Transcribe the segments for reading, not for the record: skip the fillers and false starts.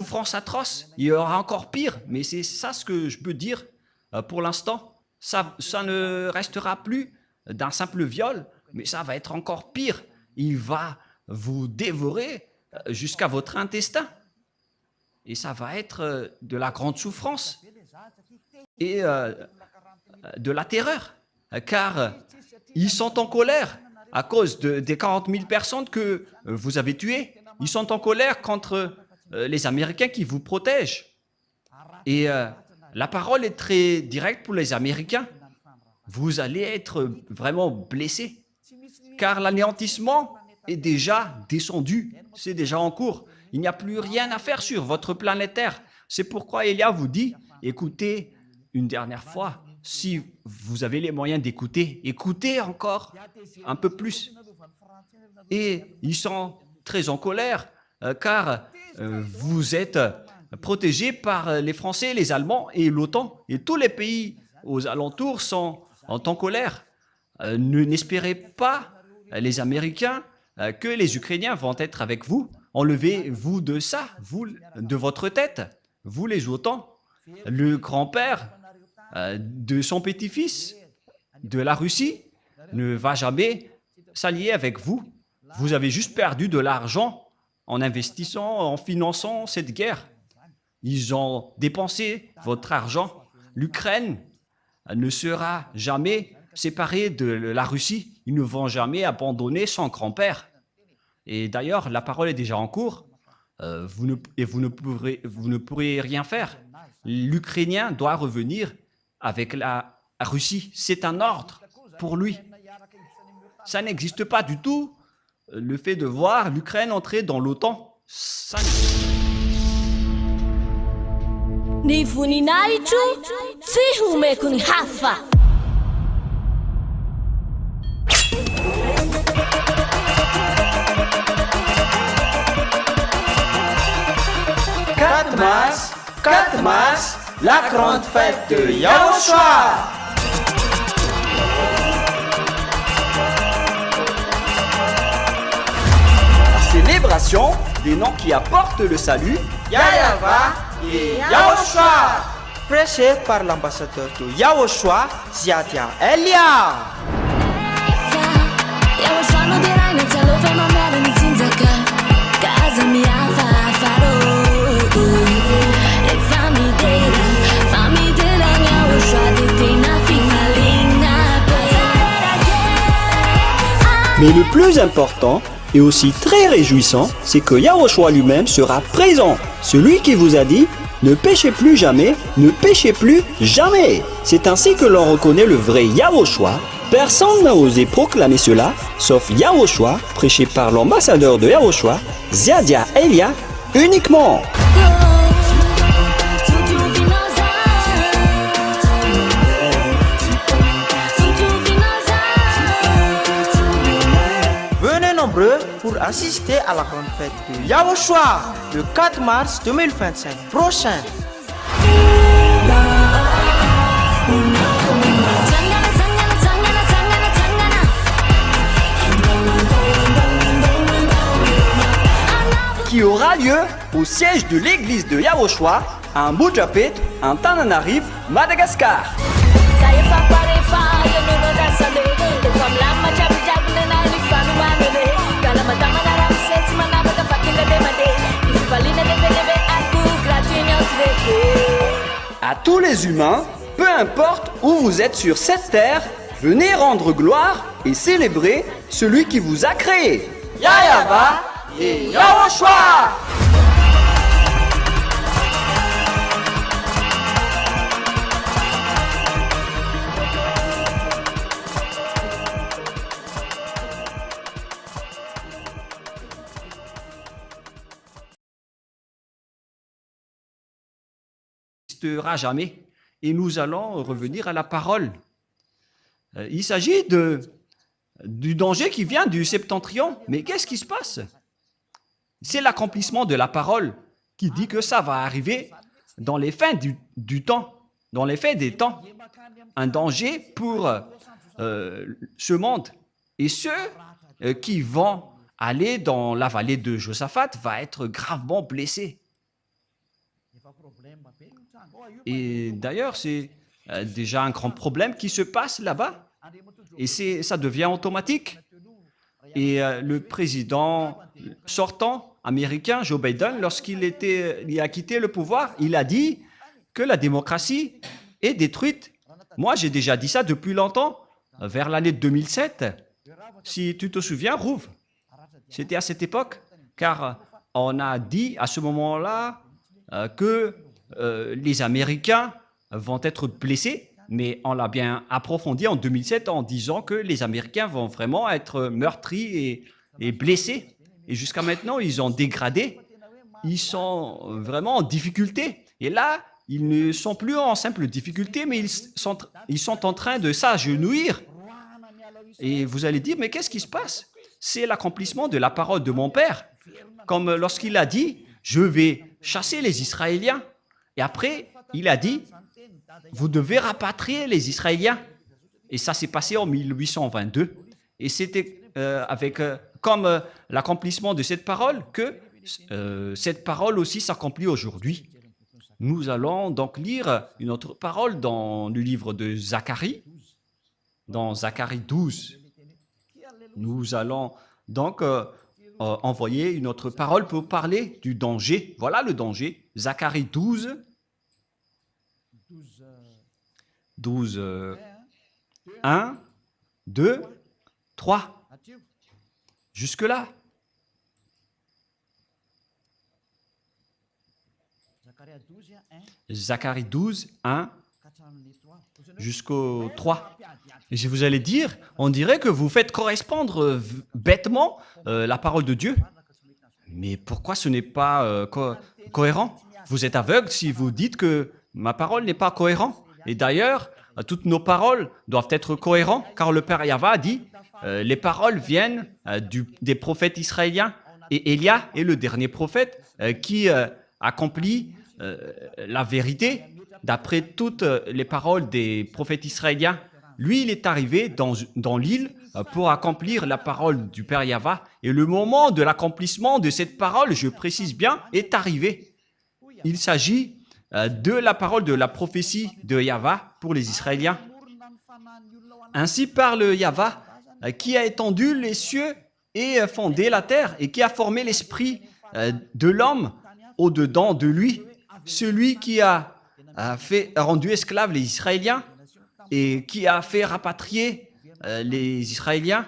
souffrance atroce. Il y aura encore pire, mais c'est ça ce que je peux dire pour l'instant. Ça ne restera plus d'un simple viol, mais ça va être encore pire. Il va vous dévorer jusqu'à votre intestin. Et ça va être de la grande souffrance et de la terreur, car ils sont en colère à cause des 40 000 personnes que vous avez tuées. Ils sont en colère contre les Américains qui vous protègent. Et la parole est très directe pour les Américains. Vous allez être vraiment blessés, car l'anéantissement est déjà descendu, c'est déjà en cours. Il n'y a plus rien à faire sur votre planète Terre. C'est pourquoi Élia vous dit, écoutez une dernière fois, si vous avez les moyens d'écouter, écoutez encore un peu plus. Et ils sont très en colère, car vous êtes protégés par les Français, les Allemands et l'OTAN. Et tous les pays aux alentours sont en colère. N'espérez pas, les Américains, que les Ukrainiens vont être avec vous. Enlevez-vous de ça, vous, de votre tête, vous les OTAN. Le grand-père de son petit-fils de la Russie ne va jamais s'allier avec vous. Vous avez juste perdu de l'argent en investissant, en finançant cette guerre. Ils ont dépensé votre argent. L'Ukraine ne sera jamais séparée de la Russie. Ils ne vont jamais abandonner son grand-père. Et d'ailleurs, la parole est déjà en cours. Vous ne pourrez rien faire. L'Ukrainien doit revenir avec la Russie. C'est un ordre pour lui. Ça n'existe pas du tout, le fait de voir l'Ukraine entrer dans l'OTAN. Ça Quatre mars, la grande fête de Yahushua. La célébration des noms qui apportent le salut, Yahava et Yahushua. Prêché par l'ambassadeur de Yahushua, Ziadia Elia. Mais le plus important et aussi très réjouissant, c'est que Yahushua lui-même sera présent. Celui qui vous a dit « Ne péchez plus jamais, ne péchez plus jamais ». C'est ainsi que l'on reconnaît le vrai Yahushua. Personne n'a osé proclamer cela, sauf Yahushua, prêché par l'ambassadeur de Yahushua, Ziadia Elia, uniquement. Pour assister à la grande fête de Yahushua le 4 mars 2025 prochain. Qui aura lieu au siège de l'église de Yahushua à Mbujapet, en Tananarive, Madagascar. À tous les humains, peu importe où vous êtes sur cette terre, venez rendre gloire et célébrer celui qui vous a créé. Yahava et Yahushua. jamais. Et nous allons revenir à la parole. Il s'agit du danger qui vient du septentrion. Mais qu'est-ce qui se passe? C'est l'accomplissement de la parole qui dit que ça va arriver dans les fins du temps, dans les fins des temps. Un danger pour ce monde. Et ceux qui vont aller dans la vallée de Josaphat vont être gravement blessés. Et d'ailleurs, c'est déjà un grand problème qui se passe là-bas. Et ça devient automatique. Et le président sortant américain, Joe Biden, il a quitté le pouvoir, il a dit que la démocratie est détruite. Moi, j'ai déjà dit ça depuis longtemps, vers l'année 2007. Si tu te souviens, Rouv, c'était à cette époque, car on a dit à ce moment-là que les Américains vont être blessés, mais on l'a bien approfondi en 2007 en disant que les Américains vont vraiment être meurtris et blessés. Et jusqu'à maintenant, ils ont dégradé, ils sont vraiment en difficulté. Et là, ils ne sont plus en simple difficulté, mais ils sont en train de s'agenouiller. Et vous allez dire, mais qu'est-ce qui se passe? C'est l'accomplissement de la parole de mon père. Comme lorsqu'il a dit, je vais chasser les Israéliens. Et après, il a dit, vous devez rapatrier les Israéliens. Et ça s'est passé en 1822. Et c'était comme l'accomplissement de cette parole que cette parole aussi s'accomplit aujourd'hui. Nous allons donc lire une autre parole dans le livre de Zacharie, dans Zacharie 12. Nous allons donc envoyer une autre parole pour parler du danger. Voilà le danger. Zacharie 12, 1, 2, 3. Jusque-là. Zacharie 12, 1 jusqu'au 3. Et si vous allez dire, on dirait que vous faites correspondre bêtement la parole de Dieu. Mais pourquoi ce n'est pas cohérent? Vous êtes aveugle si vous dites que ma parole n'est pas cohérente. Et d'ailleurs, toutes nos paroles doivent être cohérentes, car le Père Yahva a dit, les paroles viennent des prophètes israéliens. Et Élia est le dernier prophète qui accomplit la vérité d'après toutes les paroles des prophètes israéliens. Lui, il est arrivé dans l'île pour accomplir la parole du Père Yahva. Et le moment de l'accomplissement de cette parole, je précise bien, est arrivé. Il s'agit de la parole de la prophétie de Yahva pour les Israéliens. Ainsi parle Yahva, qui a étendu les cieux et fondé la terre, et qui a formé l'esprit de l'homme au-dedans de lui. Celui qui a rendu esclaves les Israéliens et qui a fait rapatrier les Israéliens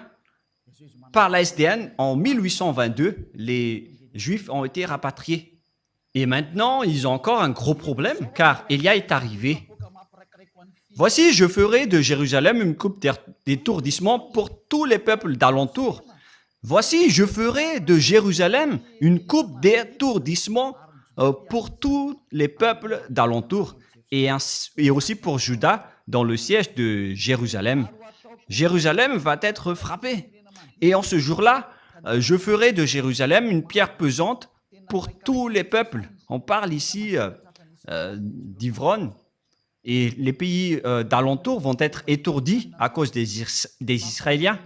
par la SDN en 1822, les Juifs ont été rapatriés. Et maintenant, ils ont encore un gros problème, car Élia est arrivé. Voici, je ferai de Jérusalem une coupe d'étourdissement pour tous les peuples d'alentour. Voici, je ferai de Jérusalem une coupe d'étourdissement pour tous les peuples d'alentour, et aussi pour Juda dans le siège de Jérusalem. Jérusalem va être frappée. Et en ce jour-là, je ferai de Jérusalem une pierre pesante pour tous les peuples. On parle ici d'Ivron. Et les pays d'alentour vont être étourdis à cause des Israéliens.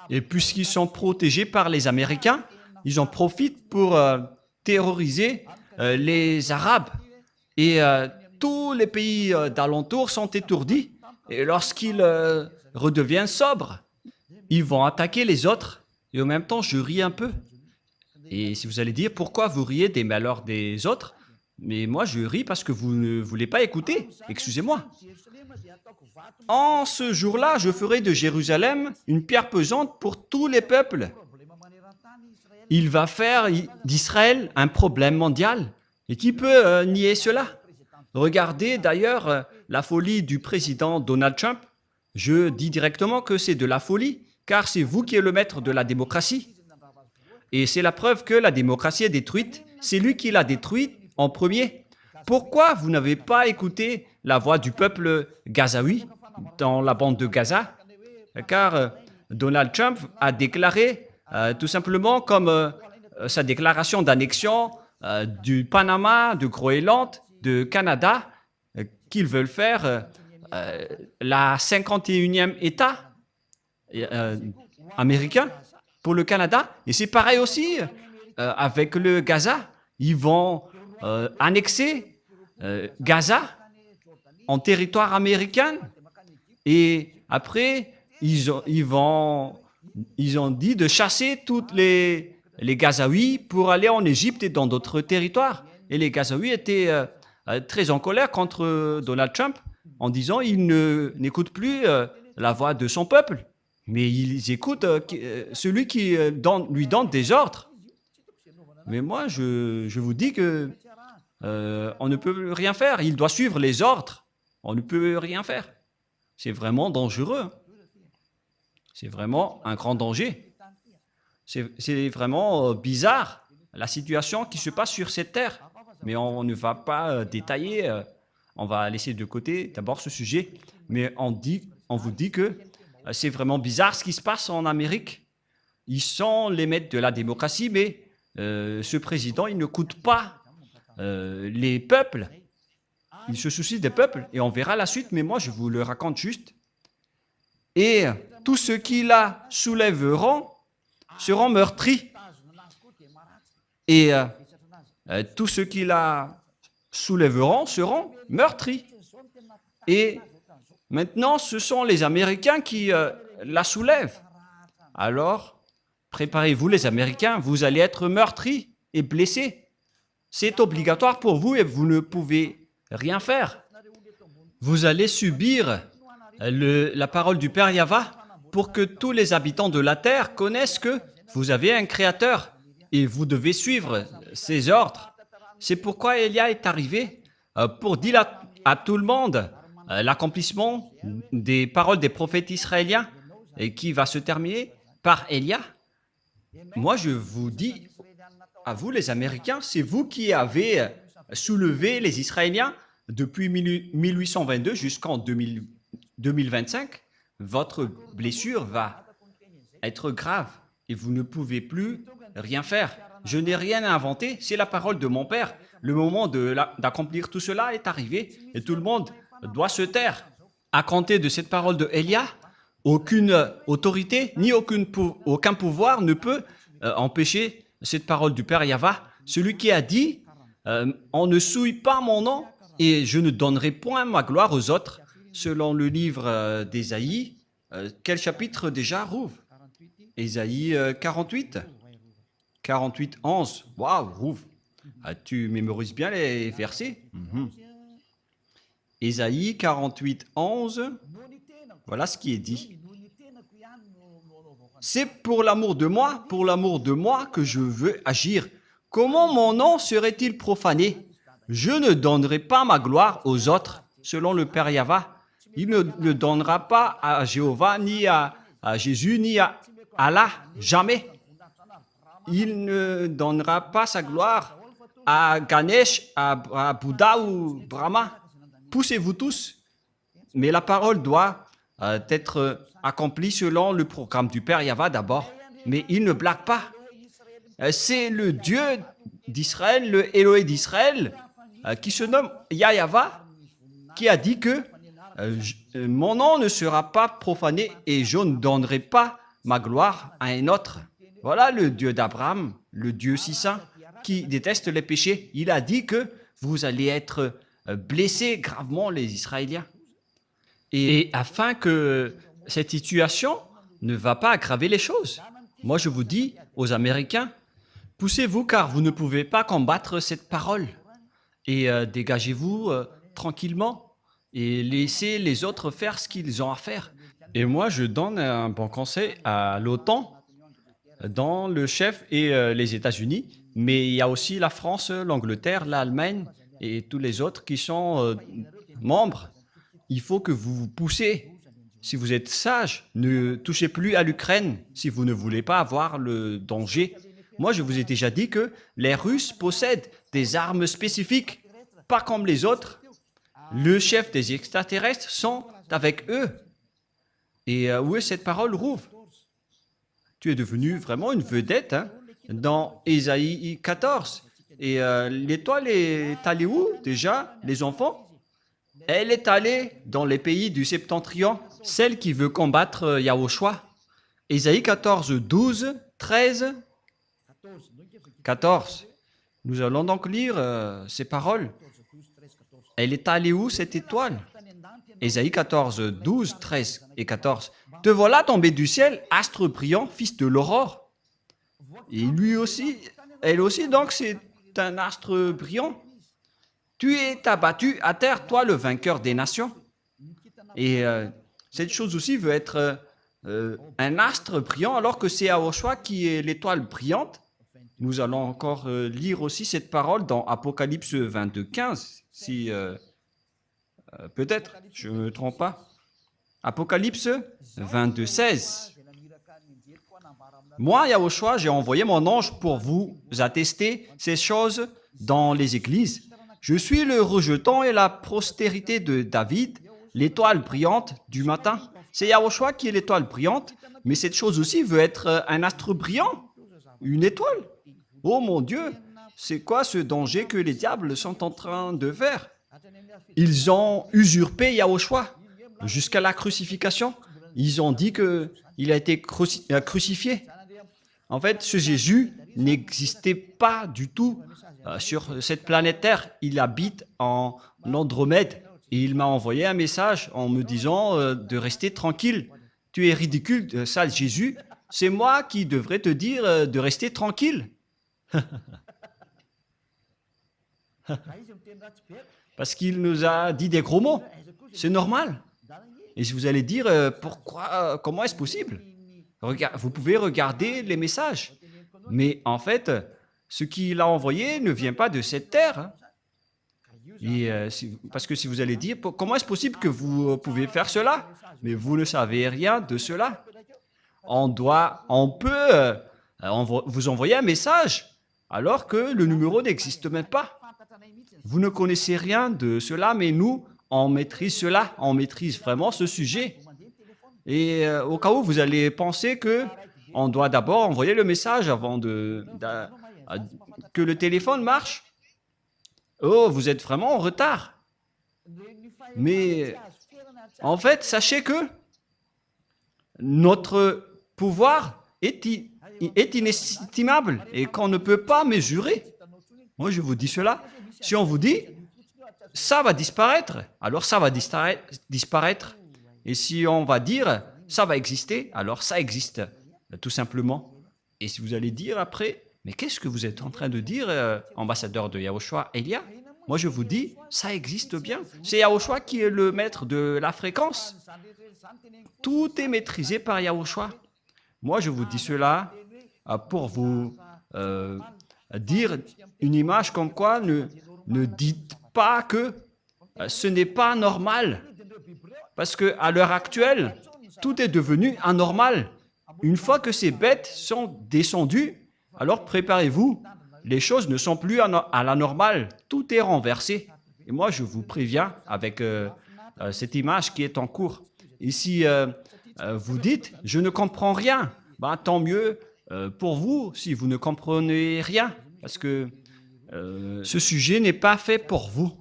Et puisqu'ils sont protégés par les Américains, ils en profitent pour terroriser les Arabes. Et tous les pays d'alentour sont étourdis. Et lorsqu'ils redeviennent sobres, ils vont attaquer les autres. Et en même temps, je ris un peu. Et si vous allez dire, pourquoi vous riez des malheurs des autres? Mais moi, je ris parce que vous ne voulez pas écouter. Excusez-moi. En ce jour-là, je ferai de Jérusalem une pierre pesante pour tous les peuples. Il va faire d'Israël un problème mondial. Et qui peut nier cela? Regardez d'ailleurs la folie du président Donald Trump. Je dis directement que c'est de la folie, car c'est vous qui êtes le maître de la démocratie. Et c'est la preuve que la démocratie est détruite. C'est lui qui l'a détruite en premier. Pourquoi vous n'avez pas écouté la voix du peuple gazaoui dans la bande de Gaza? Car Donald Trump a déclaré tout simplement comme sa déclaration d'annexion du Panama, de Groenland, de Canada, qu'ils veulent faire la 51e État américain pour le Canada. Et c'est pareil aussi avec le Gaza. Ils vont annexer Gaza en territoire américain. Et après, ils ont dit de chasser tous les Gazaouis pour aller en Égypte et dans d'autres territoires. Et les Gazaouis étaient très en colère contre Donald Trump en disant il n'écoute plus la voix de son peuple, mais ils écoutent celui qui lui donne des ordres. Mais moi, je vous dis que on ne peut rien faire. Il doit suivre les ordres. On ne peut rien faire. C'est vraiment dangereux. C'est vraiment un grand danger. C'est vraiment bizarre, la situation qui se passe sur cette terre. Mais on ne va pas détailler. On va laisser de côté d'abord ce sujet. Mais on vous dit que c'est vraiment bizarre ce qui se passe en Amérique. Ils sont les maîtres de la démocratie, mais ce président, il n'écoute pas les peuples. Il se soucie des peuples et on verra la suite, mais moi je vous le raconte juste. Et tous ceux qui la soulèveront seront meurtris. Et tous ceux qui la soulèveront seront meurtris. Et maintenant, ce sont les Américains qui la soulèvent. Alors, préparez-vous les Américains, vous allez être meurtris et blessés. C'est obligatoire pour vous et vous ne pouvez rien faire. Vous allez subir la parole du Père Yahva pour que tous les habitants de la terre connaissent que vous avez un Créateur et vous devez suivre ses ordres. C'est pourquoi Élia est arrivé pour dire à tout le monde l'accomplissement des paroles des prophètes israéliens et qui va se terminer par Élia. Moi, je vous dis à vous, les Américains, c'est vous qui avez soulevé les Israéliens depuis 1822 jusqu'en 2025. Votre blessure va être grave et vous ne pouvez plus rien faire. Je n'ai rien inventé, c'est la parole de mon Père. Le moment d'accomplir tout cela est arrivé et tout le monde doit se taire. À compter de cette parole de Élia, aucune autorité ni aucun pouvoir ne peut empêcher cette parole du Père Yahva. Celui qui a dit on ne souille pas mon nom et je ne donnerai point ma gloire aux autres, selon le livre d'Ésaïe. Quel chapitre déjà, Rouv? Ésaïe 48. 48, 11. Waouh, Rouv. Tu mémorises bien les versets. Ésaïe 48, 11. Voilà ce qui est dit. C'est pour l'amour de moi que je veux agir. Comment mon nom serait-il profané? Je ne donnerai pas ma gloire aux autres, selon le Père Yahva. Il ne le donnera pas à Jéhovah, ni à Jésus, ni à Allah, jamais. Il ne donnera pas sa gloire à Ganesh, à Bouddha ou Brahma. Poussez-vous tous. Mais la parole doit être accomplie selon le programme du Père Yahva d'abord. Mais il ne blague pas. C'est le Dieu d'Israël, le Élohé d'Israël, qui se nomme Yahva, qui a dit que mon nom ne sera pas profané et je ne donnerai pas ma gloire à un autre. Voilà le Dieu d'Abraham, le Dieu si saint, qui déteste les péchés. Il a dit que vous allez être blessés gravement, les Israéliens. Et afin que cette situation ne va pas aggraver les choses, moi je vous dis aux Américains, poussez-vous car vous ne pouvez pas combattre cette parole. Et dégagez-vous tranquillement et laissez les autres faire ce qu'ils ont à faire. Et moi, je donne un bon conseil à l'OTAN, dans le chef et les États-Unis, mais il y a aussi la France, l'Angleterre, l'Allemagne et tous les autres qui sont membres. Il faut que vous vous poussez. Si vous êtes sage, ne touchez plus à l'Ukraine si vous ne voulez pas avoir le danger. Moi, je vous ai déjà dit que les Russes possèdent des armes spécifiques, pas comme les autres. Le chef des extraterrestres sont avec eux. Et où est cette parole, Rouv? Tu es devenu vraiment une vedette dans Ésaïe 14. Et l'étoile est allée où déjà, les enfants? Elle est allée dans les pays du septentrion, celle qui veut combattre Yahushua. Ésaïe 14, 12, 13, 14. Nous allons donc lire ces paroles. elle est allée où cette étoile? Ésaïe 14, 12, 13 et 14. Te voilà tombé du ciel, astre brillant, fils de l'aurore. Et lui aussi, elle aussi, donc c'est un astre brillant. Tu es abattu à terre, toi le vainqueur des nations. Et cette chose aussi veut être un astre brillant, alors que c'est Yahushua qui est l'étoile brillante. Nous allons encore lire aussi cette parole dans Apocalypse 22, 15, si peut-être, je ne me trompe pas. Apocalypse 22, 16. Moi, Yahushua, j'ai envoyé mon ange pour vous attester ces choses dans les églises. Je suis le rejeton et la postérité de David, l'étoile brillante du matin. C'est Yahushua qui est l'étoile brillante, mais cette chose aussi veut être un astre brillant, une étoile. Oh mon Dieu, c'est quoi ce danger que les diables sont en train de faire? Ils ont usurpé Yahushua jusqu'à la crucifixion. Ils ont dit qu'il a été crucifié. En fait, ce Jésus n'existait pas du tout sur cette planète Terre. Il habite en Andromède. Et il m'a envoyé un message en me disant de rester tranquille. Tu es ridicule, sale Jésus. C'est moi qui devrais te dire de rester tranquille. Parce qu'il nous a dit des gros mots. C'est normal. Et si vous allez dire pourquoi, comment est-ce possible? Vous pouvez regarder les messages. Mais en fait, ce qu'il a envoyé ne vient pas de cette terre. Hein. Et, parce que si vous allez dire, comment est-ce possible que vous pouvez faire cela? Mais vous ne savez rien de cela. On peut vous envoyer un message alors que le numéro n'existe même pas. Vous ne connaissez rien de cela, mais nous, on maîtrise cela, on maîtrise vraiment ce sujet. Et au cas où vous allez penser qu'on doit d'abord envoyer le message avant que le téléphone marche. Oh, vous êtes vraiment en retard. Mais en fait, sachez que notre pouvoir est inestimable et qu'on ne peut pas mesurer. Moi, je vous dis cela. Si on vous dit, ça va disparaître, alors ça va disparaître. Et si on va dire, ça va exister, alors ça existe, tout simplement. Et si vous allez dire après, mais qu'est-ce que vous êtes en train de dire, ambassadeur de Yahushua, Elia? Moi, je vous dis, ça existe bien. C'est Yahushua qui est le maître de la fréquence. Tout est maîtrisé par Yahushua. Moi, je vous dis cela pour vous dire une image comme quoi ne dites pas que ce n'est pas normal. Parce qu'à l'heure actuelle, tout est devenu anormal. Une fois que ces bêtes sont descendues, alors préparez-vous. Les choses ne sont plus à la normale. Tout est renversé. Et moi, je vous préviens avec cette image qui est en cours. Et si vous dites, je ne comprends rien, ben, tant mieux pour vous si vous ne comprenez rien. Parce que ce sujet n'est pas fait pour vous.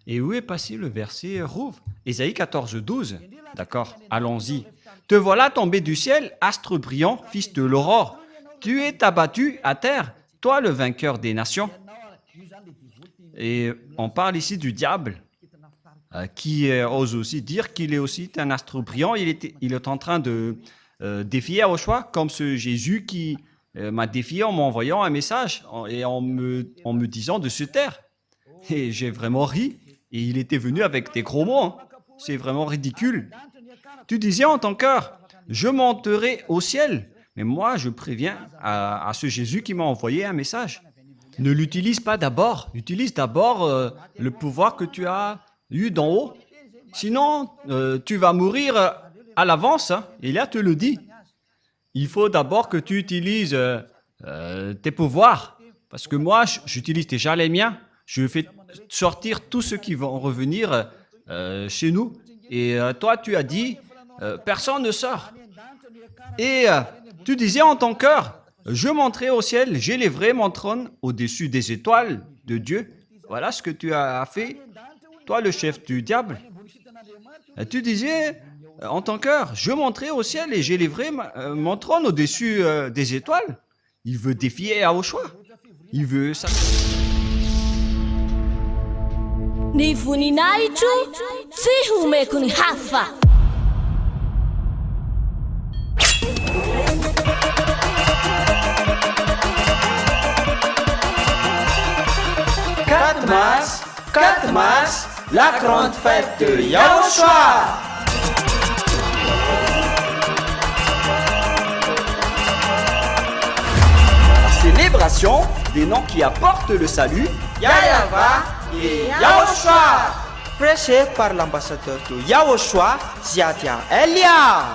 Et où est passé le verset Rouve? Ésaïe 14, 12. D'accord, allons-y. Te voilà tombé du ciel, astre brillant, fils de l'aurore. Tu es abattu à terre, toi le vainqueur des nations. Et on parle ici du diable, qui ose aussi dire qu'il est aussi un astre brillant. Il est en train de défier Yahushua, comme ce Jésus qui m'a défié en m'envoyant un message et en me disant de se taire. Et j'ai vraiment ri. Et il était venu avec des gros mots. Hein. C'est vraiment ridicule. Tu disais en ton cœur, je monterai au ciel. Mais moi, je préviens à ce Jésus qui m'a envoyé un message. Ne l'utilise pas d'abord. Utilise d'abord le pouvoir que tu as eu d'en haut. Sinon, tu vas mourir à l'avance. Hein. Et là, te le dit. Il faut d'abord que tu utilises tes pouvoirs. Parce que moi, j'utilise déjà les miens. Je fais sortir tous ceux qui vont revenir chez nous. Et toi, tu as dit, personne ne sort. Et tu disais en ton cœur, je monterai au ciel, j'élèverai mon trône au-dessus des étoiles de Dieu. Voilà ce que tu as fait, toi le chef du diable. Tu disais en ton cœur, je monterai au ciel et j'élèverai mon trône au-dessus des étoiles. Il veut défier Yahushua. Il veut ça. Ni funinaichu, si humekuni hafa. 4 mars, la grande fête de Yahushua. La célébration des noms qui apportent le salut, Yahava et Yahushua. Prêché par l'ambassadeur de Yahushua, Ziadia Elia.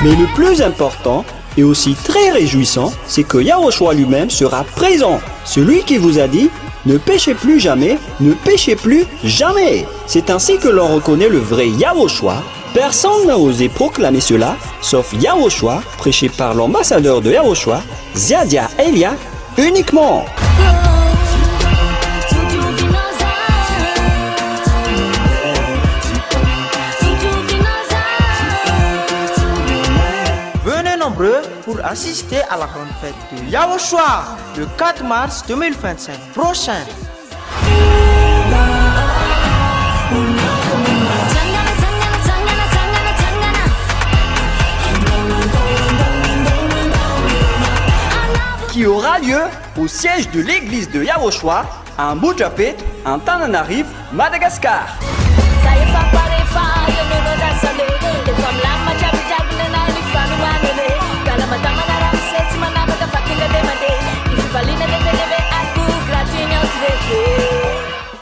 Mais le plus important et aussi très réjouissant, c'est que Yahushua lui-même sera présent. Celui qui vous a dit « Ne péchez plus jamais, ne péchez plus jamais ». C'est ainsi que l'on reconnaît le vrai Yahushua. Personne n'a osé proclamer cela, sauf Yahushua, prêché par l'ambassadeur de Yahushua, Ziadia Elia, uniquement. Venez nombreux pour assister à la grande fête de Yahushua le 4 mars 2025 prochain. Qui aura lieu au siège de l'église de Yahushua à Mujapet, en Tananarive, Madagascar.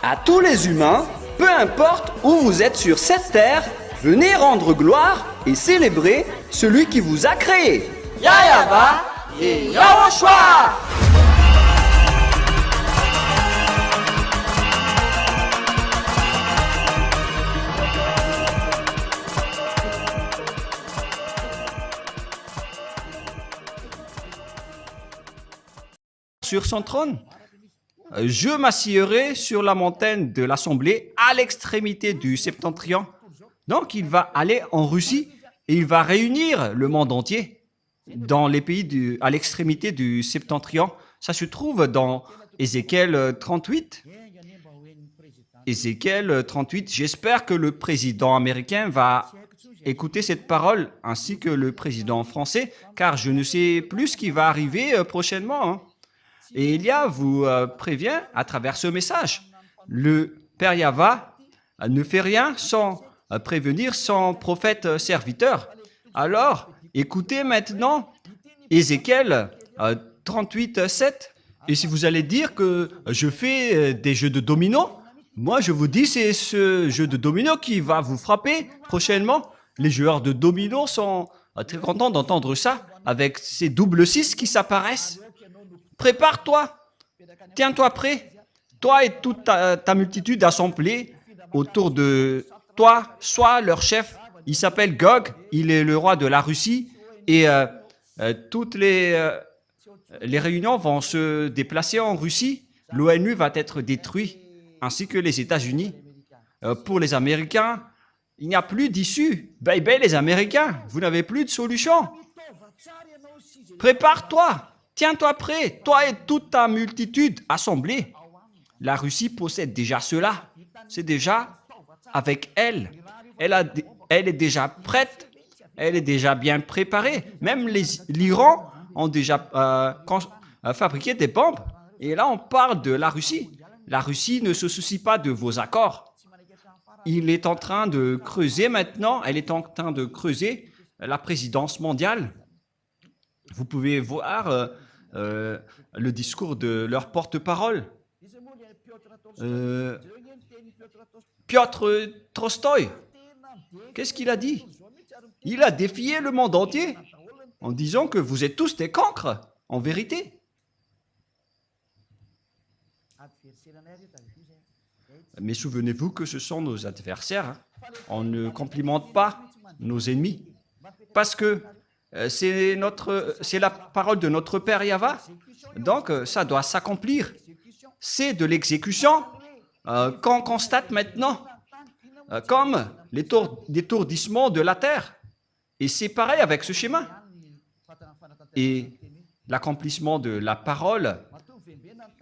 À tous les humains, peu importe où vous êtes sur cette terre, venez rendre gloire et célébrer celui qui vous a créé. Yahava et Yahushua. Sur son trône, je m'assiérai sur la montagne de l'Assemblée à l'extrémité du septentrion. Donc il va aller en Russie et il va réunir le monde entier dans les pays à l'extrémité du septentrion. Ça se trouve dans Ézéchiel 38. Ézéchiel 38, j'espère que le président américain va écouter cette parole ainsi que le président français, car je ne sais plus ce qui va arriver prochainement, hein. Et Elia vous prévient à travers ce message. Le Père Yahva ne fait rien sans prévenir son prophète serviteur. Alors, écoutez maintenant Ézéchiel 38, 7. Et si vous allez dire que je fais des jeux de domino, moi je vous dis c'est ce jeu de domino qui va vous frapper prochainement. Les joueurs de domino sont très contents d'entendre ça avec ces double 6 qui s'apparaissent. Prépare-toi, tiens-toi prêt, toi et toute ta multitude assemblée autour de toi, sois leur chef. Il s'appelle Gog, il est le roi de la Russie et toutes les réunions vont se déplacer en Russie. L'ONU va être détruit, ainsi que les États-Unis. Pour les Américains, il n'y a plus d'issue. Bye bye les Américains, vous n'avez plus de solution. Prépare-toi. Tiens-toi prêt, toi et toute ta multitude assemblée. La Russie possède déjà cela. C'est déjà avec elle. Elle est déjà prête. Elle est déjà bien préparée. Même l'Iran ont déjà fabriqué des bombes. Et là, on parle de la Russie. La Russie ne se soucie pas de vos accords. Il est en train de creuser maintenant. Elle est en train de creuser la présidence mondiale. Vous pouvez voir le discours de leur porte-parole. Piotr Tolstoï, qu'est-ce qu'il a dit? Il a défié le monde entier en disant que vous êtes tous des cancres, en vérité. Mais souvenez-vous que ce sont nos adversaires. Hein. On ne complimente pas nos ennemis. Parce que c'est la parole de notre Père Yahva. Donc, ça doit s'accomplir. C'est de l'exécution qu'on constate maintenant comme l'étourdissement de la terre. Et c'est pareil avec ce schéma. Et l'accomplissement de la parole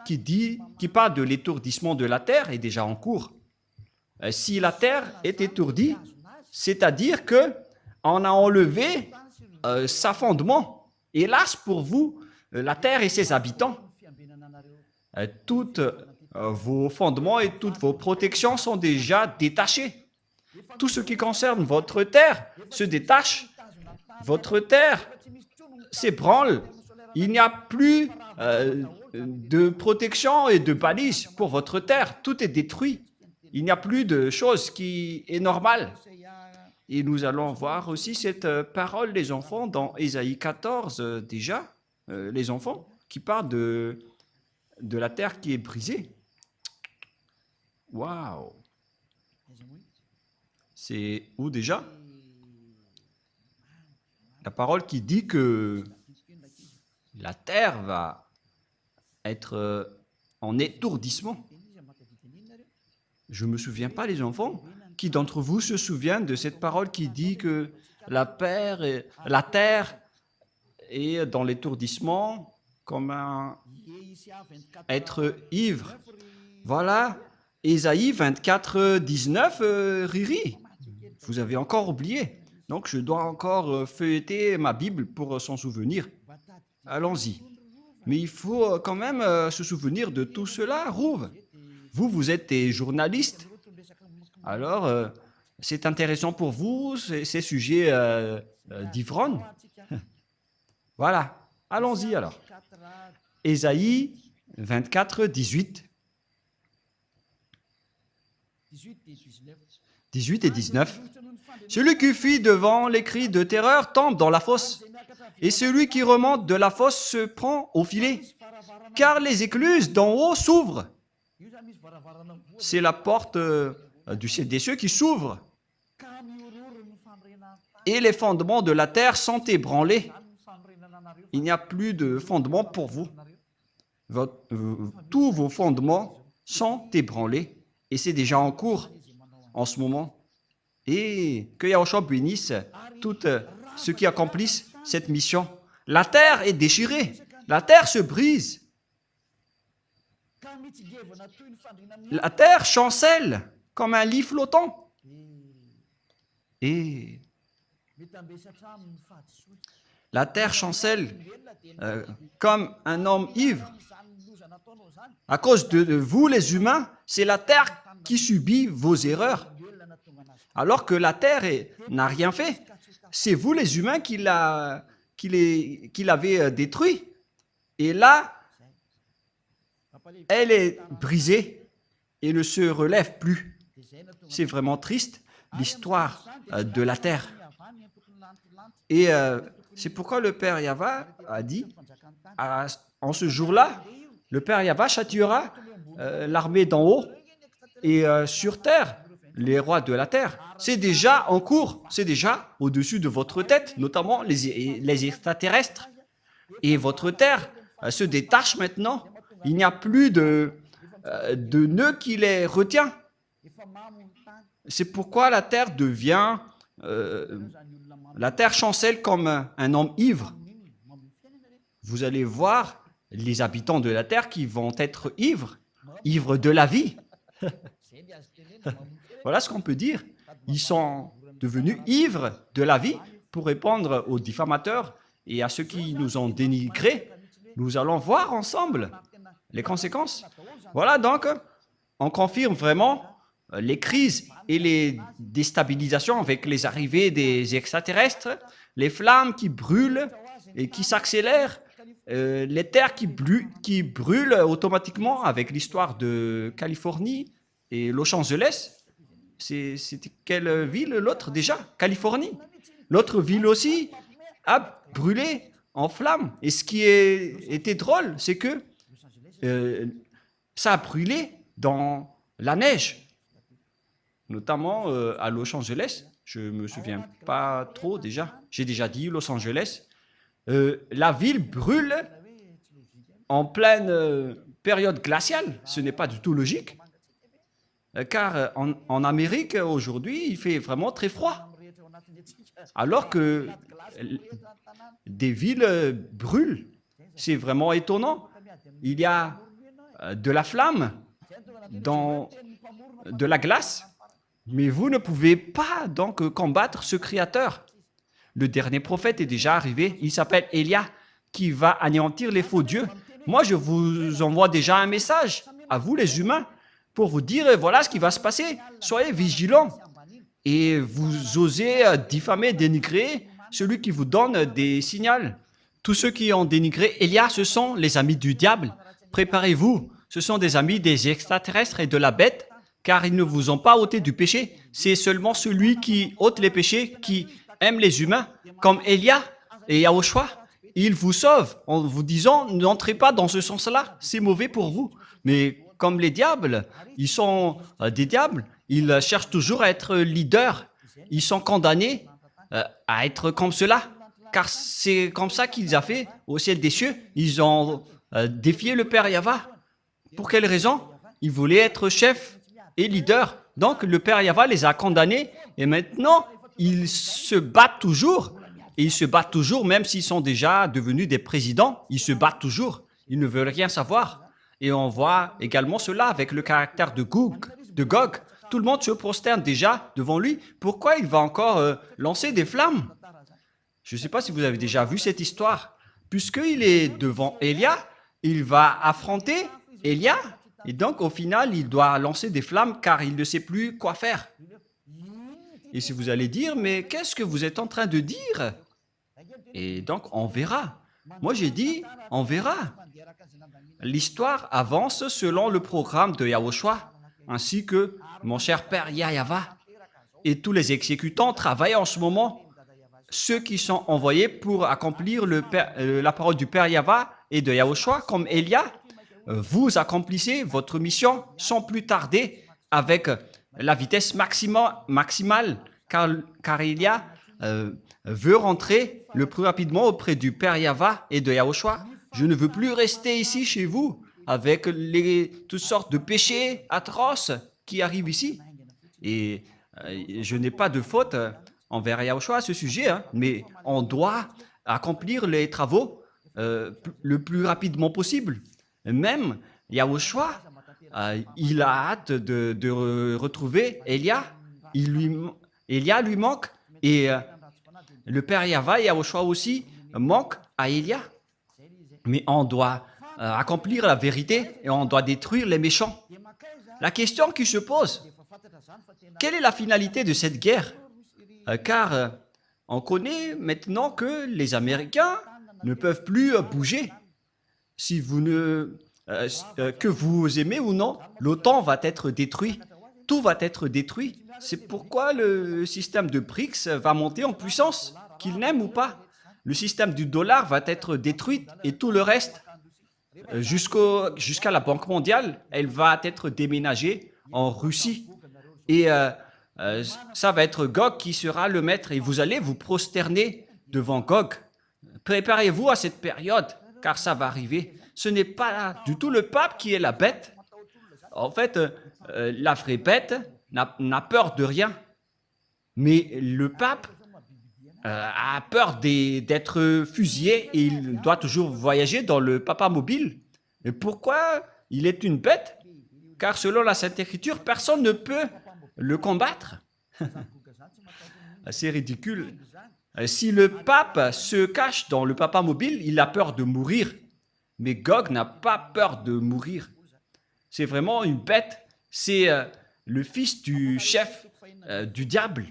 qui parle de l'étourdissement de la terre est déjà en cours. Si la terre est étourdie, c'est-à-dire que on a enlevé sa fondement. Hélas pour vous, la terre et ses habitants. Toutes vos fondements et toutes vos protections sont déjà détachés. Tout ce qui concerne votre terre se détache. Votre terre s'ébranle. Il n'y a plus de protection et de balises pour votre terre. Tout est détruit. Il n'y a plus de chose qui est normale. Et nous allons voir aussi cette parole des enfants dans Ésaïe 14 déjà. Les enfants qui parlent de la terre qui est brisée. Waouh! C'est où déjà? La parole qui dit que la terre va être en étourdissement. Je ne me souviens pas, les enfants. Qui d'entre vous se souvient de cette parole qui dit que la terre est dans l'étourdissement comme un être ivre? Voilà, Ésaïe 24, 19, Riri. Vous avez encore oublié. Donc, je dois encore feuilleter ma Bible pour s'en souvenir. Allons-y. Mais il faut quand même se souvenir de tout cela, Rouve. Vous êtes des journalistes. Alors, c'est intéressant pour vous, ces sujets d'ivrogne. Voilà. Allons-y alors. Ésaïe 24, 18. 18 et 19. Celui qui fuit devant les cris de terreur tombe dans la fosse, et celui qui remonte de la fosse se prend au filet, car les écluses d'en haut s'ouvrent. C'est la porte des cieux qui s'ouvre, et les fondements de la terre sont ébranlés. Il n'y a plus de fondements pour vous. Tous vos fondements sont ébranlés, et c'est déjà en cours en ce moment. Et que Yahushua bénisse tous ceux qui accomplissent cette mission. La terre est déchirée, la terre se brise. La terre chancelle comme un lit flottant. Et la terre chancelle comme un homme ivre. À cause de vous, les humains, c'est la terre qui subit vos erreurs. Alors que la terre n'a rien fait. C'est vous, les humains, qui l'avez détruit. Et là, elle est brisée et ne se relève plus. C'est vraiment triste, l'histoire de la terre. Et c'est pourquoi le Père Yahva a dit, en ce jour-là, le Père Yahva châtiera l'armée d'en haut et sur terre, les rois de la terre. C'est déjà en cours, c'est déjà au-dessus de votre tête, notamment les extraterrestres. Et votre terre se détache maintenant. Il n'y a plus de nœud qui les retient. C'est pourquoi la terre devient... la terre chancelle comme un homme ivre. Vous allez voir les habitants de la terre qui vont être ivres de la vie. Voilà ce qu'on peut dire. Ils sont devenus ivres de la vie pour répondre aux diffamateurs et à ceux qui nous ont dénigrés. Nous allons voir ensemble les conséquences. Voilà donc, on confirme vraiment les crises et les déstabilisations avec les arrivées des extraterrestres, les flammes qui brûlent et qui s'accélèrent, les terres qui brûlent automatiquement avec l'histoire de Californie et Los Angeles. C'était quelle ville l'autre déjà? Californie. L'autre ville aussi a brûlé en flammes. Et ce qui était drôle, c'est que ça a brûlé dans la neige, notamment à Los Angeles. Je ne me souviens pas trop déjà. J'ai déjà dit Los Angeles. La ville brûle en pleine période glaciale. Ce n'est pas du tout logique. car en Amérique, aujourd'hui, il fait vraiment très froid. Alors que des villes brûlent. C'est vraiment étonnant. Il y a de la flamme dans de la glace, mais vous ne pouvez pas donc combattre ce Créateur. Le dernier prophète est déjà arrivé. Il s'appelle Élia, qui va anéantir les faux dieux. Moi, je vous envoie déjà un message à vous, les humains, pour vous dire, voilà ce qui va se passer. Soyez vigilants. Et vous osez diffamer, dénigrer celui qui vous donne des signaux. Tous ceux qui ont dénigré Élia, ce sont les amis du diable. Préparez-vous. Ce sont des amis des extraterrestres et de la bête, car ils ne vous ont pas ôté du péché. C'est seulement celui qui ôte les péchés, qui aime les humains, comme Élia et Yahushua. Il vous sauve en vous disant, n'entrez pas dans ce sens-là, c'est mauvais pour vous. Mais comme les diables, ils sont des diables, ils cherchent toujours à être leaders. Ils sont condamnés à être comme cela, car c'est comme ça qu'ils ont fait au ciel des cieux. Ils ont défié le Père Yahva. Pour quelle raison? Ils voulaient être chefs et leaders. Donc le Père Yahva les a condamnés et maintenant ils se battent toujours. Et ils se battent toujours, même s'ils sont déjà devenus des présidents, ils se battent toujours. Ils ne veulent rien savoir. Et on voit également cela avec le caractère de Gog. Tout le monde se prosterne déjà devant lui. Pourquoi il va encore lancer des flammes? Je ne sais pas si vous avez déjà vu cette histoire. Puisqu'il est devant Élia, il va affronter Élia. Et donc, au final, il doit lancer des flammes car il ne sait plus quoi faire. Et si vous allez dire, mais qu'est-ce que vous êtes en train de dire? Et donc, on verra. Moi, j'ai dit, on verra. L'histoire avance selon le programme de Yahushua, ainsi que mon cher Père Yahva. Et tous les exécutants travaillent en ce moment. Ceux qui sont envoyés pour accomplir la parole du Père Yahva et de Yahushua, comme Élia, vous accomplissez votre mission sans plus tarder avec la vitesse maximale, car Élia veut rentrer le plus rapidement auprès du Père Yahva et de Yahushua. Je ne veux plus rester ici chez vous avec toutes sortes de péchés atroces qui arrivent ici. Et je n'ai pas de faute envers Yahushua à ce sujet, mais on doit accomplir les travaux le plus rapidement possible. Même Yahushua, il a hâte de retrouver Élia. Élia lui manque et le Père Yahva et Yahushua aussi manquent à Élia. Mais on doit accomplir la vérité et on doit détruire les méchants. La question qui se pose, quelle est la finalité de cette guerre? Car on connaît maintenant que les Américains ne peuvent plus bouger. Si vous que vous aimez ou non, l'OTAN va être détruit. Tout va être détruit. C'est pourquoi le système de BRICS va monter en puissance, qu'il n'aime ou pas. Le système du dollar va être détruit et tout le reste, jusqu'à la Banque mondiale, elle va être déménagée en Russie. Et ça va être Gog qui sera le maître et vous allez vous prosterner devant Gog. Préparez-vous à cette période, car ça va arriver. Ce n'est pas du tout le pape qui est la bête. En fait, la vraie bête n'a peur de rien. Mais le pape a peur d'être fusillé et il doit toujours voyager dans le papa mobile. Et pourquoi il est une bête? Car selon la Sainte Écriture, personne ne peut le combattre. C'est ridicule. Si le pape se cache dans le papa mobile, il a peur de mourir. Mais Gog n'a pas peur de mourir. C'est vraiment une bête. C'est le fils du chef du diable.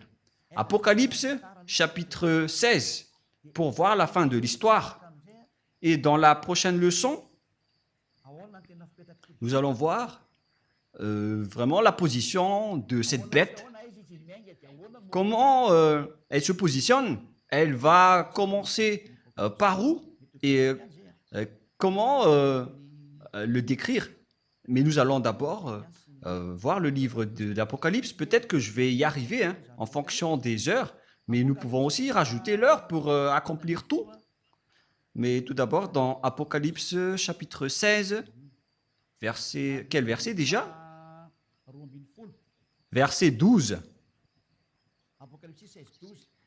Apocalypse, chapitre 16, pour voir la fin de l'histoire. Et dans la prochaine leçon, nous allons voir vraiment la position de cette bête. Comment elle se positionne? Elle va commencer par où? Et comment le décrire? Mais nous allons d'abord voir le livre de l'Apocalypse. Peut-être que je vais y arriver en fonction des heures, mais nous pouvons aussi rajouter l'heure pour accomplir tout. Mais tout d'abord, dans Apocalypse chapitre 16, quel verset déjà? verset 12.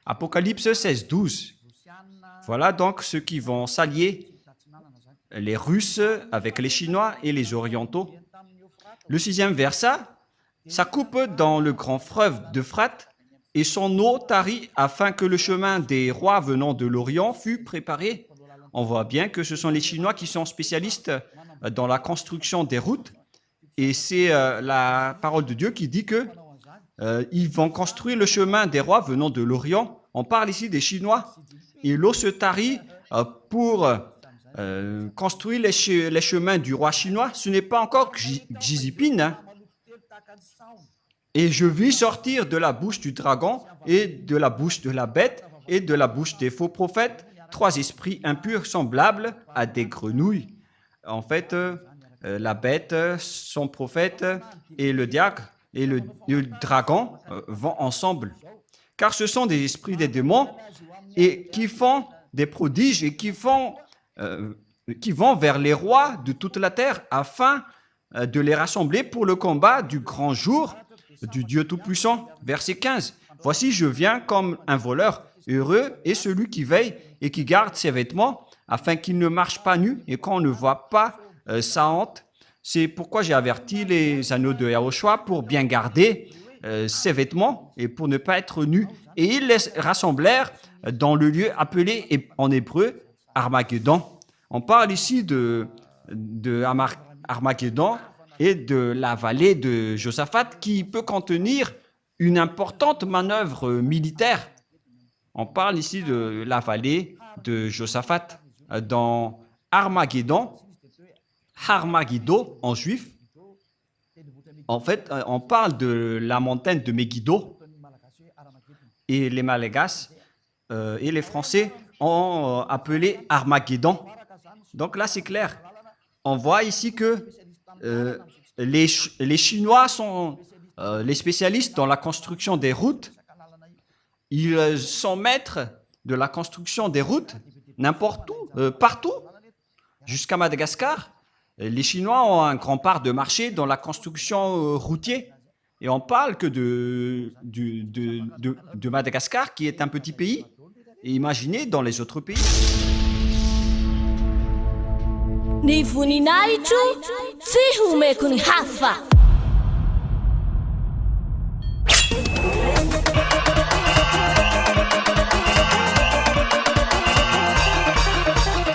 Apocalypse 16, 12. Voilà donc ceux qui vont s'allier, les Russes avec les Chinois et les Orientaux. Le 6e verset, ça coupe dans le grand fleuve d'Euphrate et son eau tarit afin que le chemin des rois venant de l'Orient fût préparé. On voit bien que ce sont les Chinois qui sont spécialistes dans la construction des routes. Et c'est la parole de Dieu qui dit que ils vont construire le chemin des rois venant de l'Orient. On parle ici des Chinois. Et l'eau se tarit pour construire les chemins du roi chinois. Ce n'est pas encore Xi Jinping. Hein. Et je vis sortir de la bouche du dragon et de la bouche de la bête et de la bouche des faux prophètes 3 esprits impurs semblables à des grenouilles. En fait, la bête, son prophète et le diable et le dragon vont ensemble. Car ce sont des esprits des démons et qui font des prodiges et qui vont vers les rois de toute la terre afin de les rassembler pour le combat du grand jour du Dieu Tout-Puissant. Verset 15. Voici, je viens comme un voleur. Heureux est celui qui veille et qui garde ses vêtements afin qu'il ne marche pas nu et qu'on ne voit pas sa honte. C'est pourquoi j'ai averti les anneaux de Yahushua pour bien garder ses vêtements et pour ne pas être nus. Et ils les rassemblèrent dans le lieu appelé en hébreu Armageddon. On parle ici de Armageddon et de la vallée de Josaphat qui peut contenir une importante manœuvre militaire. On parle ici de la vallée de Josaphat dans Armageddon. Armageddon en juif. En fait, on parle de la montagne de Megiddo. Et les Malagasy et les Français ont appelé Armageddon. Donc là, c'est clair. On voit ici que les Chinois sont les spécialistes dans la construction des routes. Ils sont maîtres de la construction des routes n'importe où, partout, jusqu'à Madagascar. Les Chinois ont un grand part de marché dans la construction routière. Et on parle que de Madagascar, qui est un petit pays. Et imaginez dans les autres pays. Ni voninahitro tsy homeko ny hafa.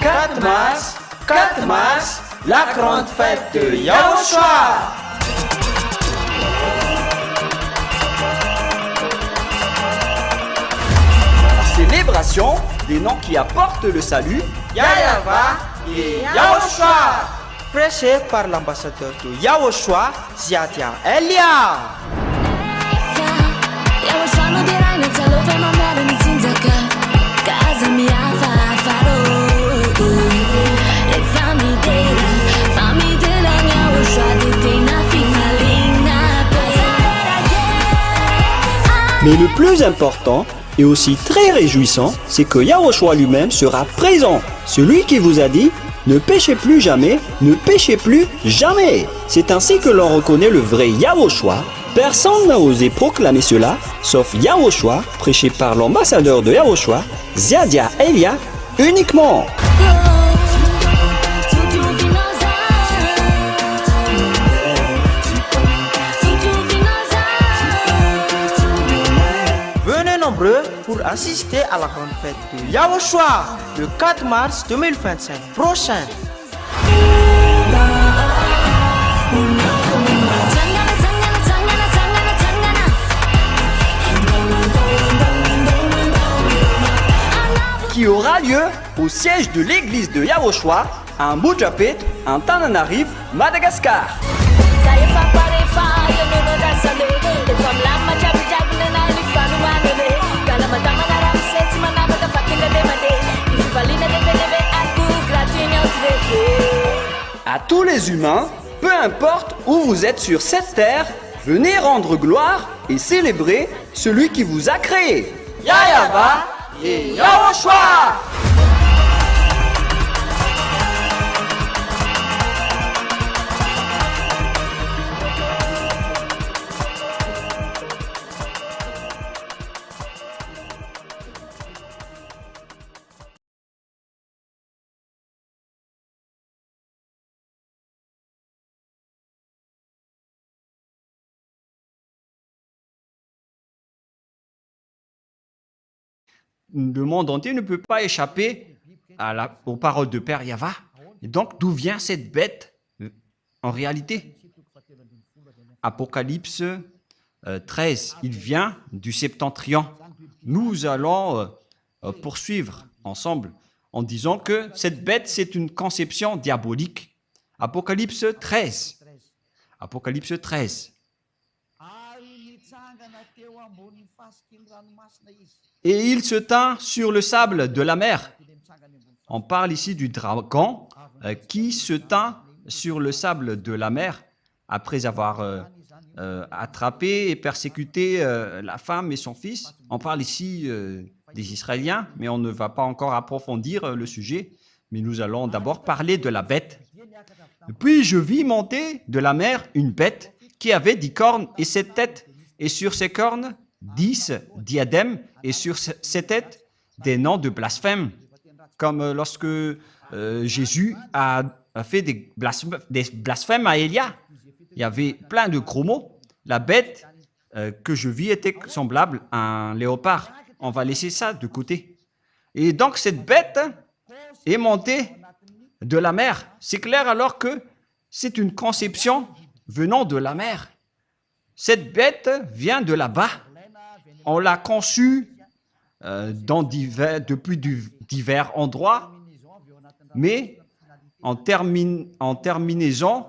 « 4 mars, la grande fête de Yahushua. Célébration des noms qui apportent le salut. Yahava et Yahushua. Prêché par l'ambassadeur de Yahushua, Ziadia Elia. Mais le plus important et aussi très réjouissant, c'est que Yahushua lui-même sera présent. Celui qui vous a dit « Ne péchez plus jamais, ne péchez plus jamais ». C'est ainsi que l'on reconnaît le vrai Yahushua. Personne n'a osé proclamer cela, sauf Yahushua, prêché par l'ambassadeur de Yahushua, Ziadia Elia, uniquement. Pour assister à la grande fête de Yahushua le 4 mars 2025 prochain. Qui aura lieu au siège de l'église de Yahushua à Mujapet, en Tananarive, Madagascar. À tous les humains, peu importe où vous êtes sur cette terre, venez rendre gloire et célébrer celui qui vous a créé. Yahava et Yahushua. le monde entier ne peut pas échapper aux paroles de Père Yahva. Et donc, d'où vient cette bête en réalité? Apocalypse 13, il vient du septentrion. Nous allons poursuivre ensemble en disant que cette bête, c'est une conception diabolique. Apocalypse 13. Apocalypse 13. Et il se tint sur le sable de la mer. On parle ici du dragon qui se tint sur le sable de la mer après avoir attrapé et persécuté la femme et son fils. On parle ici des Israéliens, mais on ne va pas encore approfondir le sujet. Mais nous allons d'abord parler de la bête. Puis je vis monter de la mer une bête qui avait 10 cornes et 7 têtes, et sur ses cornes 10 diadèmes, et sur ses têtes des noms de blasphème, comme lorsque Jésus a fait des blasphèmes à Élia. Il y avait plein de gros mots. La bête que je vis était semblable à un léopard. On va laisser ça de côté. Et donc cette bête est montée de la mer. C'est clair alors que c'est une conception venant de la mer. Cette bête vient de là-bas. On l'a conçue depuis divers endroits, mais en terminaison,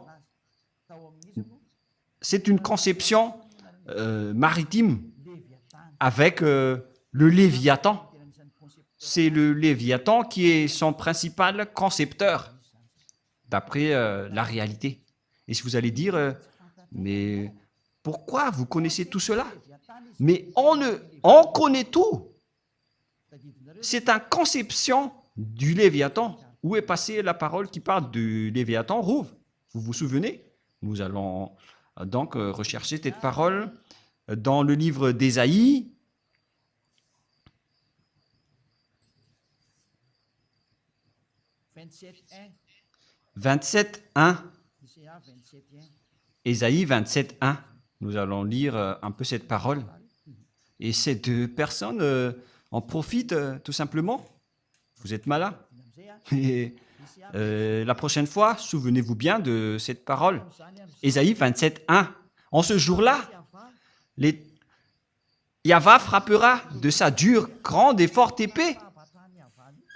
c'est une conception maritime avec le Léviathan. C'est le Léviathan qui est son principal concepteur, d'après la réalité. Et si vous allez dire, mais pourquoi vous connaissez tout cela? Mais on connaît tout. C'est une conception du Léviathan. Où est passée la parole qui parle du Léviathan? Rouve, vous vous souvenez? Nous allons donc rechercher cette parole dans le livre d'Ésaïe. « 27.1 » Ésaïe 27.1. Nous allons lire un peu cette parole. Et ces deux personnes en profitent tout simplement. Vous êtes malins. Et la prochaine fois, souvenez-vous bien de cette parole. Ésaïe 27.1. En ce jour-là, Yahva frappera de sa dure, grande et forte épée.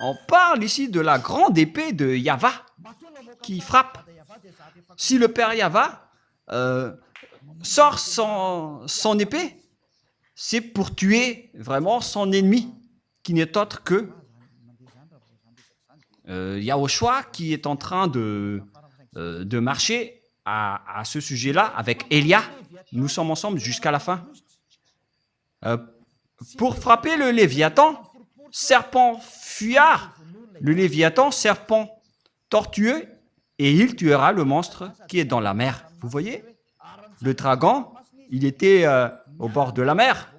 On parle ici de la grande épée de Yahva qui frappe. Si le Père Yahva sort son épée, c'est pour tuer vraiment son ennemi, qui n'est autre que Yahushua, qui est en train de marcher à ce sujet-là avec Élia. Nous sommes ensemble jusqu'à la fin. Pour frapper le Léviathan, serpent fuyard, le Léviathan, serpent tortueux, et il tuera le monstre qui est dans la mer. Vous voyez? Le dragon, il était au bord de la mer.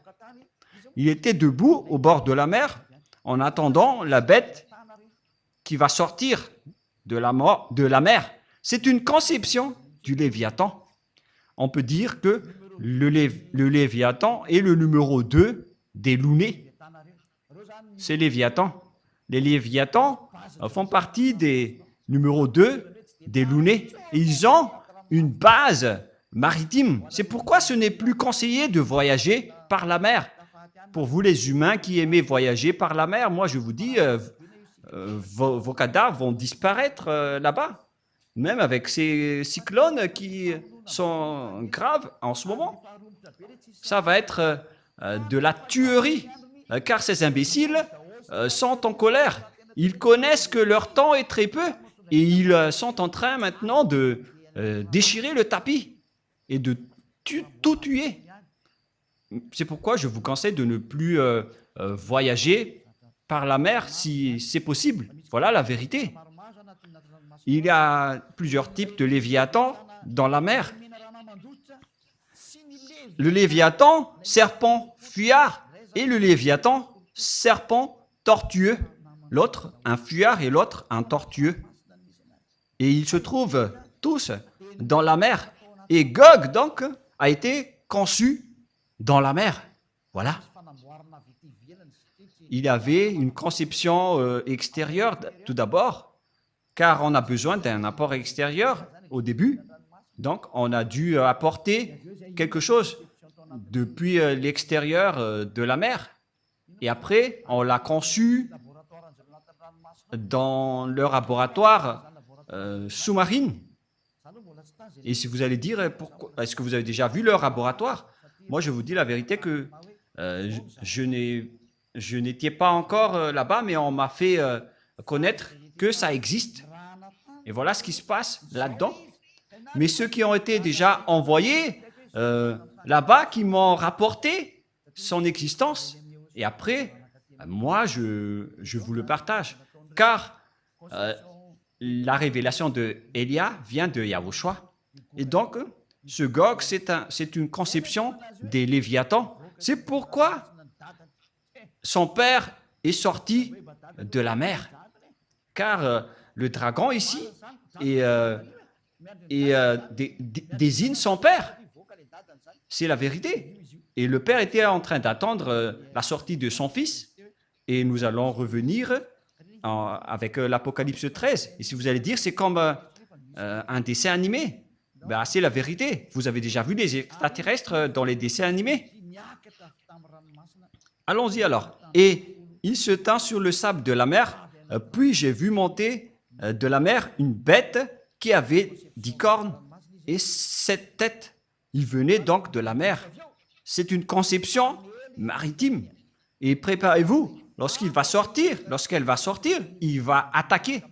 Il était debout au bord de la mer en attendant la bête qui va sortir de la mer. C'est une conception du Léviathan. On peut dire que le Léviathan est le numéro 2 des Lounés. C'est Léviathan. Les Léviathans font partie des numéros 2 des Lounés. Ils ont une base maritime. C'est pourquoi ce n'est plus conseillé de voyager par la mer. Pour vous les humains qui aimez voyager par la mer, moi je vous dis, vos cadavres vont disparaître là-bas. Même avec ces cyclones qui sont graves en ce moment. Ça va être de la tuerie, car ces imbéciles sont en colère. Ils connaissent que leur temps est très peu et ils sont en train maintenant de déchirer le tapis et de tout tuer. C'est pourquoi je vous conseille de ne plus voyager par la mer si c'est possible. Voilà la vérité. Il y a plusieurs types de Léviathan dans la mer. Le Léviathan, serpent fuyard, et le Léviathan, serpent tortueux. L'autre, un fuyard, et l'autre, un tortueux. Et ils se trouvent tous dans la mer. Et Gog, donc, a été conçu dans la mer. Voilà. il y avait une conception extérieure tout d'abord, car on a besoin d'un apport extérieur au début. Donc, on a dû apporter quelque chose depuis l'extérieur de la mer. Et après, on l'a conçu dans leur laboratoire sous-marine. Et si vous allez dire, est-ce que vous avez déjà vu leur laboratoire? Moi, je vous dis la vérité que je n'étais pas encore là-bas, mais on m'a fait connaître que ça existe. Et voilà ce qui se passe là-dedans. Mais ceux qui ont été déjà envoyés là-bas, qui m'ont rapporté son existence, et après, moi, je vous le partage. Car la révélation de Élia vient de Yahushua. Et donc, ce Gog, c'est une conception des Léviathans. C'est pourquoi son père est sorti de la mer. Car le dragon ici désigne son père. C'est la vérité. Et le père était en train d'attendre la sortie de son fils. Et nous allons revenir avec l'Apocalypse 13. Et si vous allez dire, c'est comme un dessin animé. Ben, c'est la vérité. Vous avez déjà vu les extraterrestres dans les dessins animés? Allons-y alors. Et il se tint sur le sable de la mer, puis j'ai vu monter de la mer une bête qui avait 10 cornes et 7 têtes. Il venait donc de la mer. C'est une conception maritime. Et préparez-vous, lorsqu'elle va sortir, il va attaquer.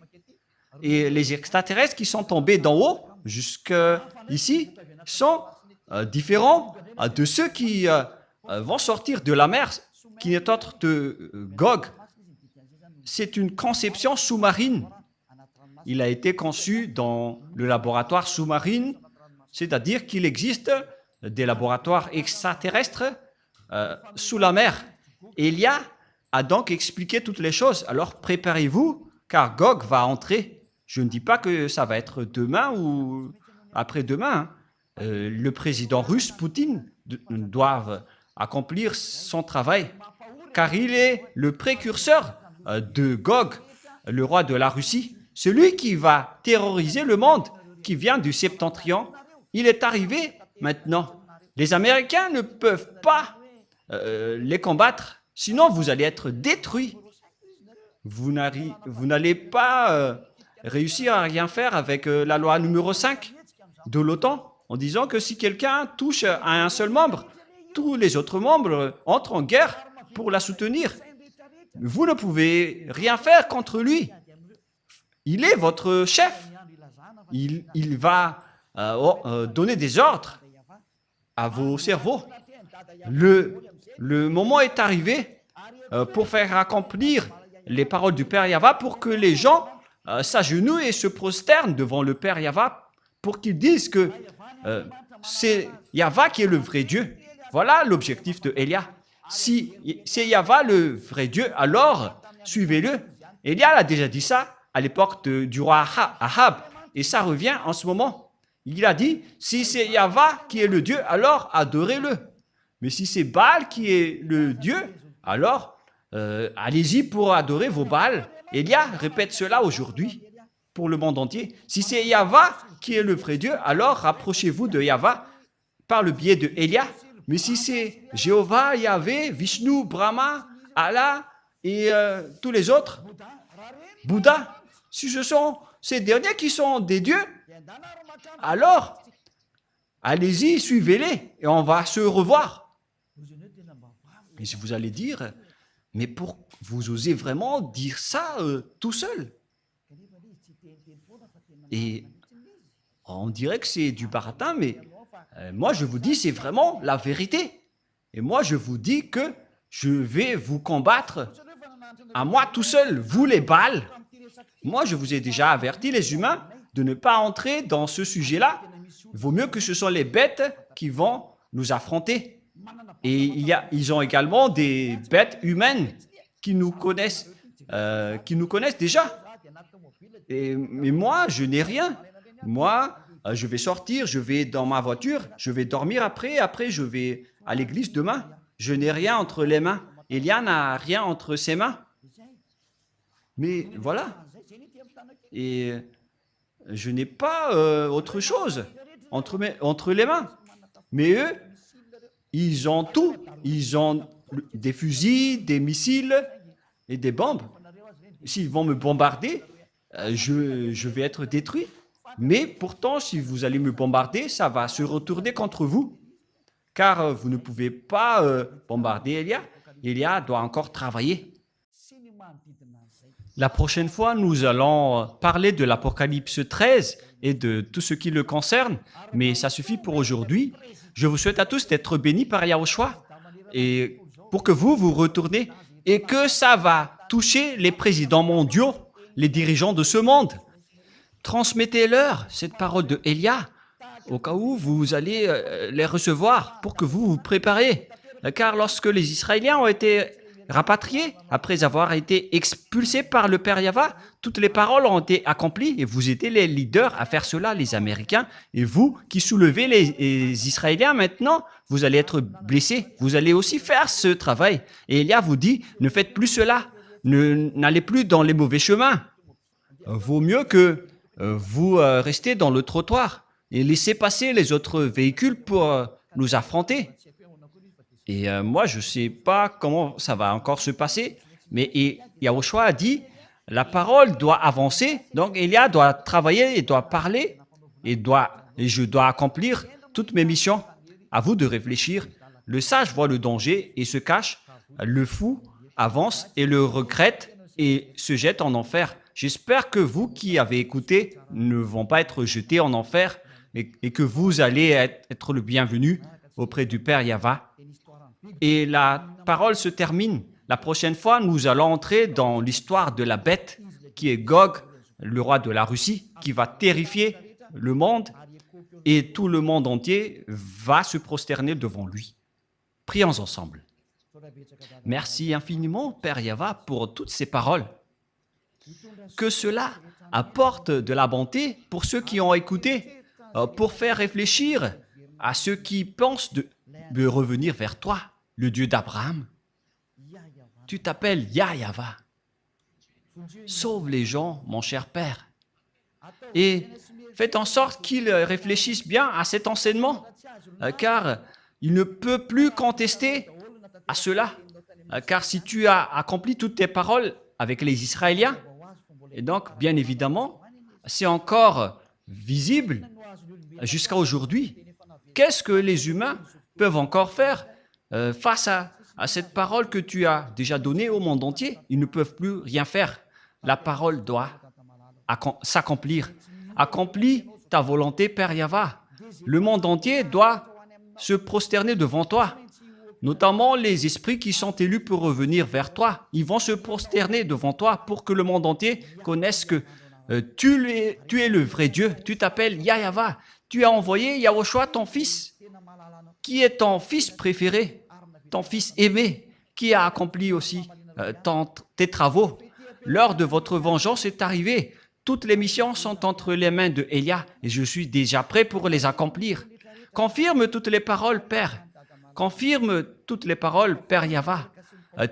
Et les extraterrestres qui sont tombés d'en haut, jusqu'ici, sont différents de ceux qui vont sortir de la mer, qui n'est autre que Gog. C'est une conception sous-marine. Il a été conçu dans le laboratoire sous-marine, c'est-à-dire qu'il existe des laboratoires extraterrestres sous la mer. Elia a donc expliqué toutes les choses. Alors préparez-vous, car Gog va entrer. Je ne dis pas que ça va être demain ou après-demain. Le président russe, Poutine, doit accomplir son travail, car il est le précurseur de Gog, le roi de la Russie, celui qui va terroriser le monde, qui vient du septentrion. Il est arrivé maintenant. Les Américains ne peuvent pas les combattre, sinon vous allez être détruits. Vous n'allez pas réussir à rien faire avec la loi numéro 5 de l'OTAN, en disant que si quelqu'un touche à un seul membre, tous les autres membres entrent en guerre pour la soutenir. Vous ne pouvez rien faire contre lui. Il est votre chef. Il va donner des ordres à vos cerveaux. Le moment est arrivé pour faire accomplir les paroles du Père Yahva, pour que les gens s'agenouillent et se prosternent devant le Père Yahva, pour qu'ils disent que c'est Yahva qui est le vrai Dieu. Voilà l'objectif de Élia. Si c'est Yahva le vrai Dieu, alors suivez-le. Élia a déjà dit ça à l'époque du roi Ahab, et ça revient en ce moment. Il a dit, si c'est Yahva qui est le Dieu, alors adorez-le. Mais si c'est Baal qui est le Dieu, alors allez-y pour adorer vos Baals. Élia répète cela aujourd'hui pour le monde entier. Si c'est Yahva qui est le vrai Dieu, alors rapprochez-vous de Yahva par le biais de Élia. Mais si c'est Jéhovah, Yahvé, Vishnu, Brahma, Allah et tous les autres, Bouddha, si ce sont ces derniers qui sont des dieux, alors allez-y, suivez-les et on va se revoir. Et si vous allez dire, mais pour vous osez vraiment dire ça tout seul? Et on dirait que c'est du baratin, mais moi je vous dis, c'est vraiment la vérité. Et moi je vous dis que je vais vous combattre à moi tout seul, vous les Baals. Moi je vous ai déjà averti, les humains, de ne pas entrer dans ce sujet-là. Il vaut mieux que ce sont les bêtes qui vont nous affronter. Et ils ont également des bêtes humaines qui nous connaissent déjà. Mais moi, je n'ai rien. Moi, je vais sortir, je vais dans ma voiture, je vais dormir après je vais à l'église demain. Je n'ai rien entre les mains. Élia n'a rien entre ses mains. Mais voilà. Et je n'ai pas autre chose entre les mains. Mais eux, ils ont tout. Ils ont des fusils, des missiles et des bombes. S'ils vont me bombarder, je vais être détruit. Mais pourtant, si vous allez me bombarder, ça va se retourner contre vous. Car vous ne pouvez pas bombarder Élia. Élia doit encore travailler. La prochaine fois, nous allons parler de l'Apocalypse 13 et de tout ce qui le concerne. Mais ça suffit pour aujourd'hui. Je vous souhaite à tous d'être bénis par Yahushua et pour que vous retournez et que ça va toucher les présidents mondiaux, les dirigeants de ce monde. Transmettez-leur cette parole de Élia au cas où vous allez les recevoir pour que vous vous préparez. Car lorsque les Israéliens ont été rapatriés, après avoir été expulsés par le Père Yahva, toutes les paroles ont été accomplies et vous étiez les leaders à faire cela, les Américains. Et vous qui soulevez les Israéliens maintenant, vous allez être blessés. Vous allez aussi faire ce travail. Et Élia vous dit, ne faites plus cela. N'allez plus dans les mauvais chemins. Vaut mieux que vous restez dans le trottoir et laissez passer les autres véhicules pour nous affronter. Et moi, je ne sais pas comment ça va encore se passer, mais Yahushua a dit, la parole doit avancer, donc Élia doit travailler et doit parler, et je dois accomplir toutes mes missions. À vous de réfléchir. Le sage voit le danger et se cache, le fou avance et le regrette et se jette en enfer. J'espère que vous qui avez écouté ne vont pas être jetés en enfer et que vous allez être le bienvenu auprès du Père Yahva. Et la parole se termine. La prochaine fois, nous allons entrer dans l'histoire de la bête qui est Gog, le roi de la Russie, qui va terrifier le monde et tout le monde entier va se prosterner devant lui. Prions ensemble. Merci infiniment, Père Yahva, pour toutes ces paroles. Que cela apporte de la bonté pour ceux qui ont écouté, pour faire réfléchir à ceux qui pensent de revenir vers toi, le Dieu d'Abraham. Tu t'appelles Yahva. Sauve les gens, mon cher Père. Et faites en sorte qu'ils réfléchissent bien à cet enseignement, car il ne peut plus contester à cela. Car si tu as accompli toutes tes paroles avec les Israéliens, et donc, bien évidemment, c'est encore visible jusqu'à aujourd'hui. Qu'est-ce que les humains peuvent encore faire face à cette parole que tu as déjà donnée au monde entier? Ils ne peuvent plus rien faire. La parole doit s'accomplir. Accomplis ta volonté, Père Yahva. Le monde entier doit se prosterner devant toi. Notamment les esprits qui sont élus pour revenir vers toi. Ils vont se prosterner devant toi pour que le monde entier connaisse que tu es le vrai Dieu. Tu t'appelles Yahva. Tu as envoyé Yahushua, ton fils, qui est ton fils préféré, ton fils aimé, qui a accompli aussi tes travaux. L'heure de votre vengeance est arrivée. Toutes les missions sont entre les mains de Élia et je suis déjà prêt pour les accomplir. Confirme toutes les paroles, Père. Confirme toutes les paroles, Père Yahva.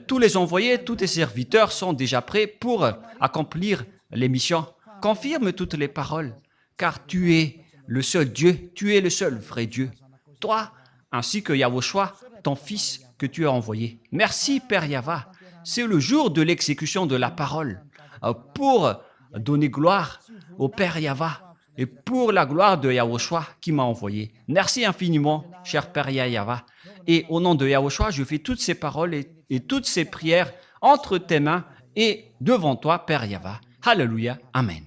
Tous les envoyés, tous tes serviteurs sont déjà prêts pour accomplir les missions. Confirme toutes les paroles, car tu es le seul Dieu, tu es le seul vrai Dieu. Toi, ainsi que Yahushua, ton Fils que tu as envoyé. Merci, Père Yahva. C'est le jour de l'exécution de la parole pour donner gloire au Père Yahva et pour la gloire de Yahushua qui m'a envoyé. Merci infiniment, cher Père Yahva. Et au nom de Yahushua, je fais toutes ces paroles et toutes ces prières entre tes mains et devant toi, Père Yahva. Alléluia. Amen.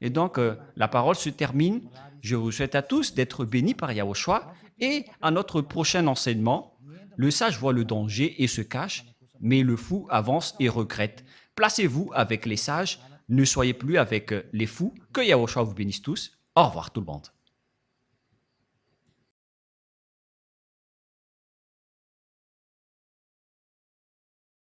Et donc, la parole se termine. Je vous souhaite à tous d'être bénis par Yahushua et à notre prochain enseignement. Le sage voit le danger et se cache, mais le fou avance et regrette. Placez-vous avec les sages, ne soyez plus avec les fous. Que Yahushua vous bénisse tous. Au revoir tout le monde.